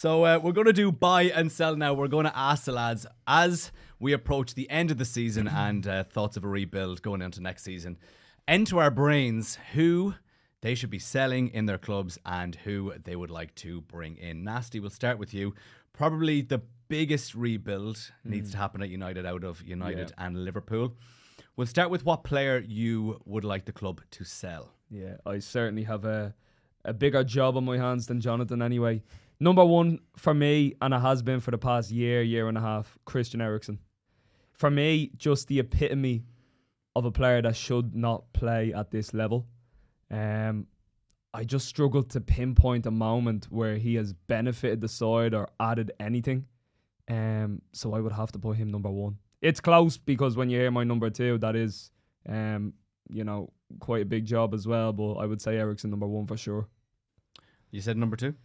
So we're going to do buy and sell now. We're going to ask the lads as we approach the end of the season and thoughts of a rebuild going into next season. Into our brains who they should be selling in their clubs and who they would like to bring in. Nasty, we'll start with you. Probably the biggest rebuild needs to happen at United out of United and Liverpool. We'll start with what player you would like the club to sell. Yeah, I certainly have a bigger job on my hands than Jonathan anyway. Number one for me, and it has been for the past year and a half, Christian Eriksen. For me, just the epitome of a player that should not play at this level. I just struggled to pinpoint a moment where he has benefited the side or added anything. So I would have to put him number one. It's close because when you hear my number two, that is, quite a big job as well. But I would say Eriksen number one for sure. You said number two?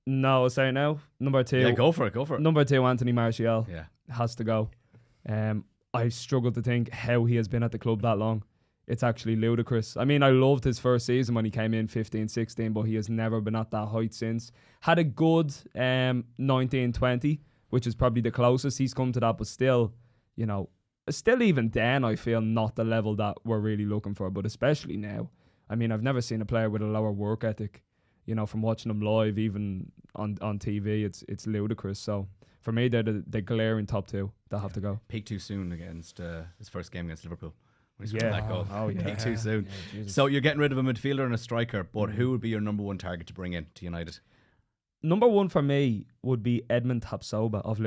No, I'll say it now. Number two. Yeah, go for it. Number two, Anthony Martial. Yeah. Has to go. I struggle to think how he has been at the club that long. It's actually ludicrous. I mean, I loved his first season when he came in 15-16, but he has never been at that height since. Had a good 19-20, which is probably the closest he's come to that, but still, still even then, I feel not the level that we're really looking for, but especially now. I mean, I've never seen a player with a lower work ethic. From watching them live, even on TV, it's ludicrous. So for me, they're the glaring top two that have to go. Peaked too soon against his first game against Liverpool. When he scored that goal. Yeah. Peaked too soon. Yeah, so you're getting rid of a midfielder and a striker, but who would be your number one target to bring in to United? Number one for me would be Edmund Tapsoba of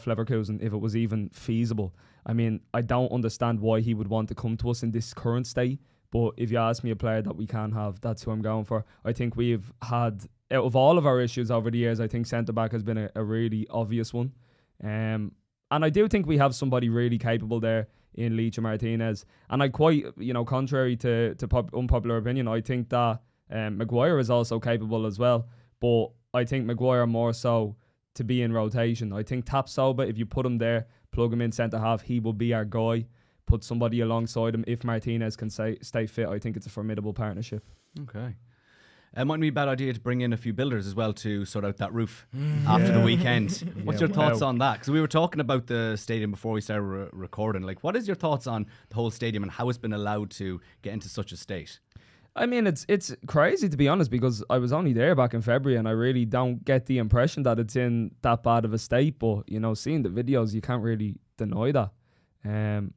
Leverkusen, if it was even feasible. I mean, I don't understand why he would want to come to us in this current state. But if you ask me a player that we can have, that's who I'm going for. I think we've had, out of all of our issues over the years, I think centre-back has been a really obvious one. And I do think we have somebody really capable there in Licha Martinez. And I quite, contrary to unpopular opinion, I think that Maguire is also capable as well. But I think Maguire more so to be in rotation. I think Tapsoba, if you put him there, plug him in centre-half, he will be our guy. Put somebody alongside him if Martinez can stay fit. I think it's a formidable partnership. Okay. It mightn't be a bad idea to bring in a few builders as well to sort out that roof after the weekend. What's your thoughts on that? Because we were talking about the stadium before we started recording. Like, what is your thoughts on the whole stadium and how it's been allowed to get into such a state? I mean, it's crazy, to be honest, because I was only there back in February and I really don't get the impression that it's in that bad of a state. But, seeing the videos, you can't really deny that.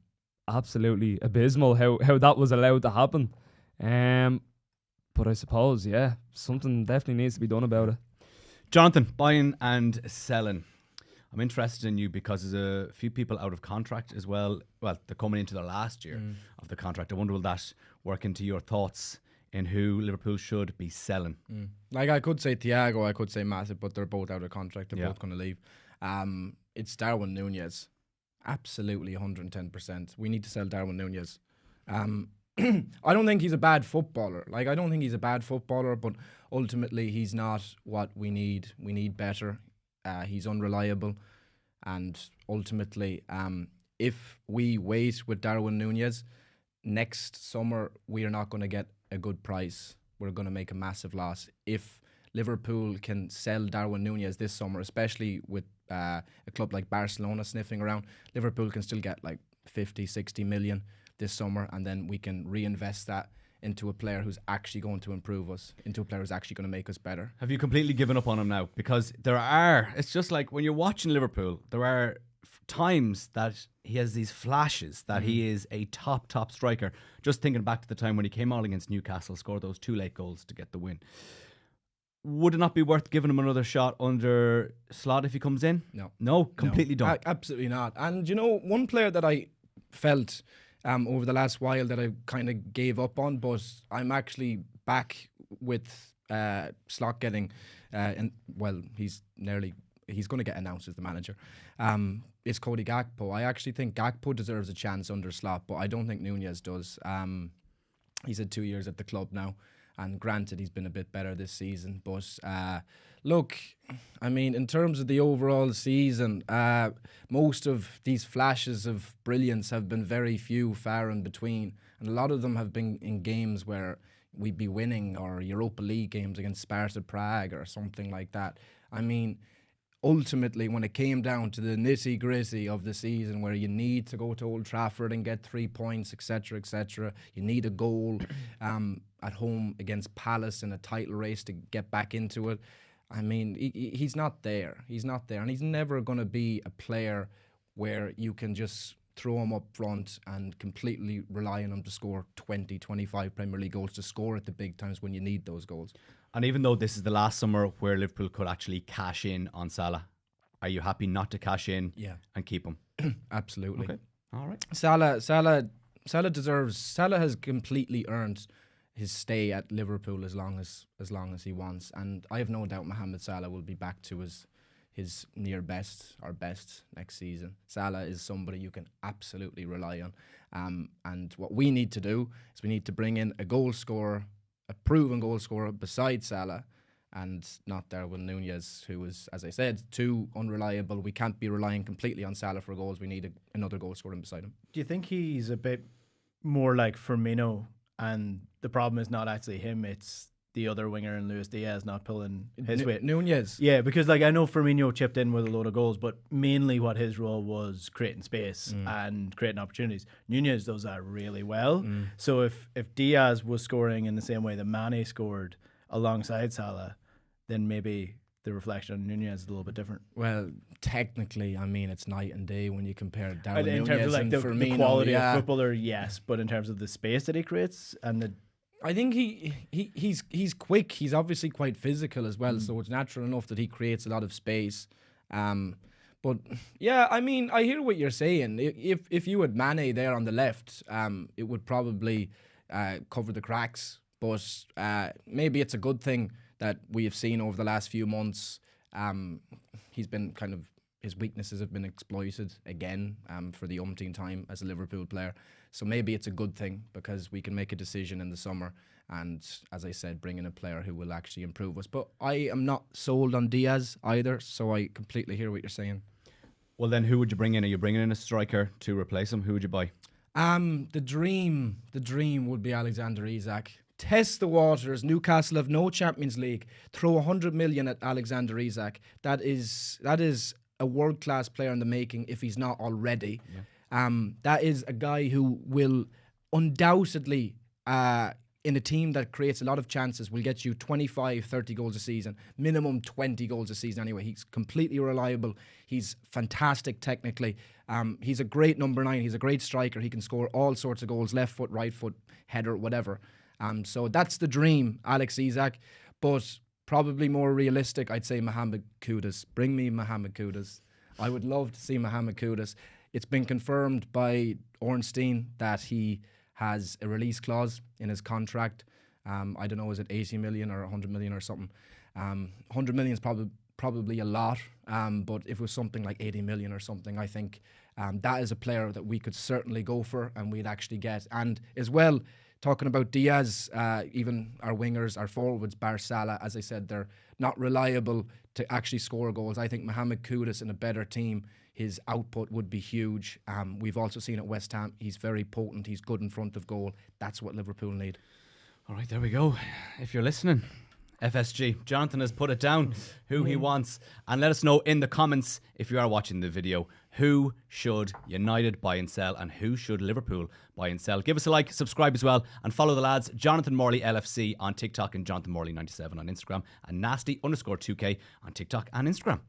Absolutely abysmal how that was allowed to happen. But I suppose, something definitely needs to be done about it. Jonathan, buying and selling. I'm interested in you because there's a few people out of contract as well. Well, they're coming into the last year of the contract. I wonder will that work into your thoughts in who Liverpool should be selling? Like, I could say Thiago, I could say Matip, but they're both out of contract. They're both going to leave. It's Darwin Núñez. Absolutely 110%. We need to sell Darwin Núñez. I don't think he's a bad footballer. But ultimately he's not what we need. We need better. He's unreliable. And ultimately, if we wait with Darwin Núñez, next summer we are not going to get a good price. We're going to make a massive loss. If Liverpool can sell Darwin Núñez this summer, especially with a club like Barcelona sniffing around, Liverpool can still get like 50, 60 million this summer, and then we can reinvest that into a player who's actually going to improve us, into a player who's actually going to make us better. Have you completely given up on him now? Because it's just like when you're watching Liverpool, there are times that he has these flashes that he is a top striker. Just thinking back to the time when he came on against Newcastle, scored those 2 late goals to get the win. Would it not be worth giving him another shot under Slot if he comes in? No, completely done. Absolutely not. And one player that I felt over the last while that I kind of gave up on, but I'm actually back with Slot getting, he's going to get announced as the manager. It's Cody Gakpo. I actually think Gakpo deserves a chance under Slot, but I don't think Núñez does. He's had 2 years at the club now. And granted, he's been a bit better this season. But look, I mean, in terms of the overall season, most of these flashes of brilliance have been very few, far in between. And a lot of them have been in games where we'd be winning, or Europa League games against Sparta Prague or something like that. I mean, ultimately, when it came down to the nitty gritty of the season, where you need to go to Old Trafford and get 3 points, etc., you need a goal at home against Palace in a title race to get back into it. I mean, he's not there. He's not there, and he's never going to be a player where you can just throw him up front and completely rely on him to score 20, 25 Premier League goals, to score at the big times when you need those goals. And even though this is the last summer where Liverpool could actually cash in on Salah, are you happy not to cash in and keep him? Absolutely. Okay. All right. Salah has completely earned his stay at Liverpool as long as he wants, and I have no doubt Mohamed Salah will be back to his near best or best next season. Salah is somebody you can absolutely rely on, and what we need to do is we need to bring in a goal scorer, a proven goal scorer beside Salah, and not Darwin Núñez, who is, as I said, too unreliable. We can't be relying completely on Salah for goals. We need another goal scorer beside him. Do you think he's a bit more like Firmino, and the problem is not actually him, it's the other winger and Luis Diaz not pulling his weight? Núñez. Yeah, because like I know Firmino chipped in with a load of goals, but mainly what his role was creating space and creating opportunities. Núñez does that really well. So if Diaz was scoring in the same way that Mane scored alongside Salah, then maybe the reflection on Núñez is a little bit different. Well, technically, I mean, it's night and day when you compare Darwin In Núñez terms of like and the Firmino. quality of footballer, yes, but in terms of the space that he creates and the I think he's quick. He's obviously quite physical as well, so it's natural enough that he creates a lot of space. But yeah, I mean, I hear what you're saying. If you had Mane there on the left, it would probably cover the cracks. But maybe it's a good thing that we have seen over the last few months. He's been his weaknesses have been exploited again for the umpteenth time as a Liverpool player. So maybe it's a good thing because we can make a decision in the summer and, as I said, bring in a player who will actually improve us. But I am not sold on Diaz either, so I completely hear what you're saying. Well, then who would you bring in? Are you bringing in a striker to replace him? Who would you buy? The dream would be Alexander Isak. Test the waters. Newcastle have no Champions League. Throw 100 million at Alexander Isak. That is a world-class player in the making if he's not already. Yeah. That is a guy who will undoubtedly, in a team that creates a lot of chances, will get you 25, 30 goals a season, minimum 20 goals a season anyway. He's completely reliable. He's fantastic technically. He's a great number 9. He's a great striker. He can score all sorts of goals, left foot, right foot, header, whatever. So that's the dream, Alex Isak. But probably more realistic, I'd say Mohamed Kudus. Bring me Mohamed Kudus. I would love to see Mohamed Kudus. It's been confirmed by Ornstein that he has a release clause in his contract. I don't know, is it 80 million or 100 million or something? 100 million is probably a lot, but if it was something like 80 million or something, I think that is a player that we could certainly go for and we'd actually get. And as well, talking about Diaz, even our wingers, our forwards, bar Salah, as I said, they're not reliable to actually score goals. I think Mohamed Kudus in a better team, his output would be huge. We've also seen at West Ham, he's very potent, he's good in front of goal. That's what Liverpool need. All right, there we go. If you're listening, FSG, Jonathan has put it down who he wants. And let us know in the comments, if you are watching the video, who should United buy and sell and who should Liverpool buy and sell. Give us a like, subscribe as well, and follow the lads, Jonathan Morley LFC on TikTok and Jonathan Morley 97 on Instagram, and Nasty_2K on TikTok and Instagram.